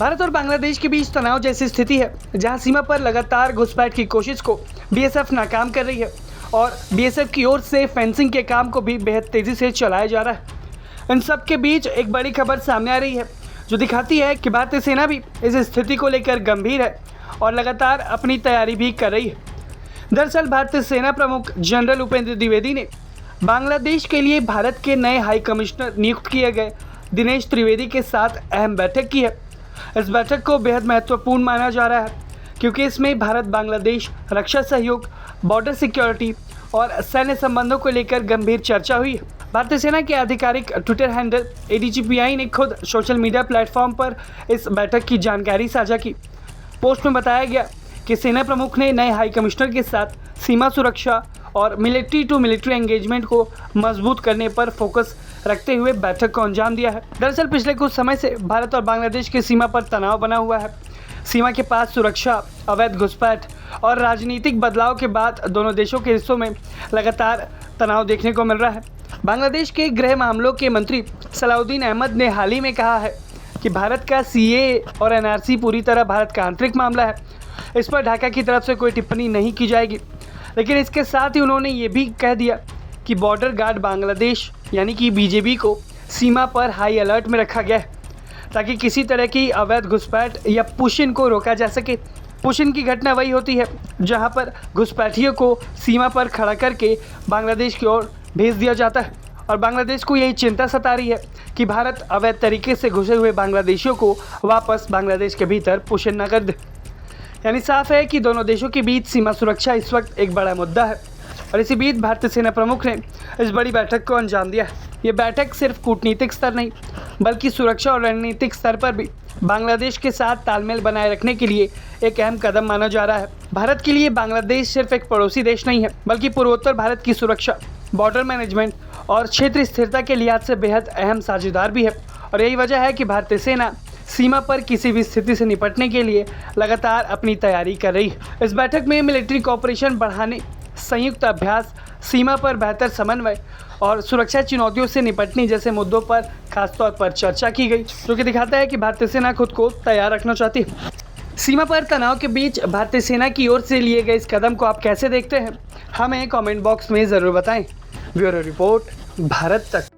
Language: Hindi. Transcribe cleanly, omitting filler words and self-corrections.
भारत और बांग्लादेश के बीच तनाव जैसी स्थिति है, जहां सीमा पर लगातार घुसपैठ की कोशिश को बीएसएफ नाकाम कर रही है और बीएसएफ की ओर से फेंसिंग के काम को भी बेहद तेजी से चलाया जा रहा है। इन सब के बीच एक बड़ी खबर सामने आ रही है, जो दिखाती है कि भारतीय सेना भी इस स्थिति को लेकर गंभीर है और लगातार अपनी तैयारी भी कर रही है। दरअसल भारतीय सेना प्रमुख जनरल उपेंद्र द्विवेदी ने बांग्लादेश के लिए भारत के नए हाई कमिश्नर नियुक्त किए गए दिनेश त्रिवेदी के साथ अहम बैठक की है। इस बैठक को बेहद महत्वपूर्ण माना जा रहा है, क्योंकि इसमें भारत बांग्लादेश रक्षा सहयोग, बॉर्डर सिक्योरिटी और सैन्य संबंधों को लेकर गंभीर चर्चा हुई है। भारतीय सेना के आधिकारिक ट्विटर हैंडल एडीजीपीआई ने खुद सोशल मीडिया प्लेटफॉर्म पर इस बैठक की जानकारी साझा की। पोस्ट में बताया गया कि सेना प्रमुख ने नए हाई कमिश्नर के साथ सीमा सुरक्षा और मिलिट्री टू मिलिट्री एंगेजमेंट को मजबूत करने पर फोकस रखते हुए बैठक को अंजाम दिया है। दरअसल पिछले कुछ समय से भारत और बांग्लादेश की सीमा पर तनाव बना हुआ है। सीमा के पास सुरक्षा, अवैध घुसपैठ और राजनीतिक बदलाव के बाद दोनों देशों के हिस्सों में लगातार तनाव देखने को मिल रहा है। बांग्लादेश के गृह मामलों के मंत्री सलाउद्दीन अहमद ने हाल ही में कहा है कि भारत का सीएए और एनआरसी पूरी तरह भारत का आंतरिक मामला है। इस पर ढाका की तरफ से कोई टिप्पणी नहीं की जाएगी। लेकिन इसके साथ ही उन्होंने ये भी कह दिया कि बॉर्डर गार्ड बांग्लादेश यानी कि बीजेबी को सीमा पर हाई अलर्ट में रखा गया है, ताकि किसी तरह की अवैध घुसपैठ या पुशिन को रोका जा सके। पुशिन की घटना वही होती है जहां पर घुसपैठियों को सीमा पर खड़ा करके बांग्लादेश की ओर भेज दिया जाता है और बांग्लादेश को यही चिंता सता रही है कि भारत अवैध तरीके से घुसे हुए बांग्लादेशियों को वापस बांग्लादेश के भीतर पुशिन न कर दे। यानी साफ है कि दोनों देशों के बीच सीमा सुरक्षा इस वक्त एक बड़ा मुद्दा है और इसी बीच भारतीय सेना प्रमुख ने इस बड़ी बैठक को अंजाम दिया है। ये बैठक सिर्फ कूटनीतिक स्तर नहीं, बल्कि सुरक्षा और रणनीतिक स्तर पर भी बांग्लादेश के साथ तालमेल बनाए रखने के लिए एक अहम कदम माना जा रहा है। भारत के लिए बांग्लादेश सिर्फ एक पड़ोसी देश नहीं है, बल्कि पूर्वोत्तर भारत की सुरक्षा, बॉर्डर मैनेजमेंट और क्षेत्रीय स्थिरता के लिहाज से बेहद अहम साझेदार भी है। और यही वजह है कि भारतीय सेना सीमा पर किसी भी स्थिति से निपटने के लिए लगातार अपनी तैयारी कर रही है। इस बैठक में मिलिट्री कोऑपरेशन बढ़ाने, संयुक्त अभ्यास, सीमा पर बेहतर समन्वय और सुरक्षा चुनौतियों से निपटने जैसे मुद्दों पर खासतौर पर चर्चा की गई, जो कि दिखाता है कि भारतीय सेना खुद को तैयार रखना चाहती है। सीमा पर तनाव के बीच भारतीय सेना की ओर से लिए गए इस कदम को आप कैसे देखते हैं, हमें कमेंट बॉक्स में ज़रूर बताएं। ब्यूरो रिपोर्ट, भारत तक।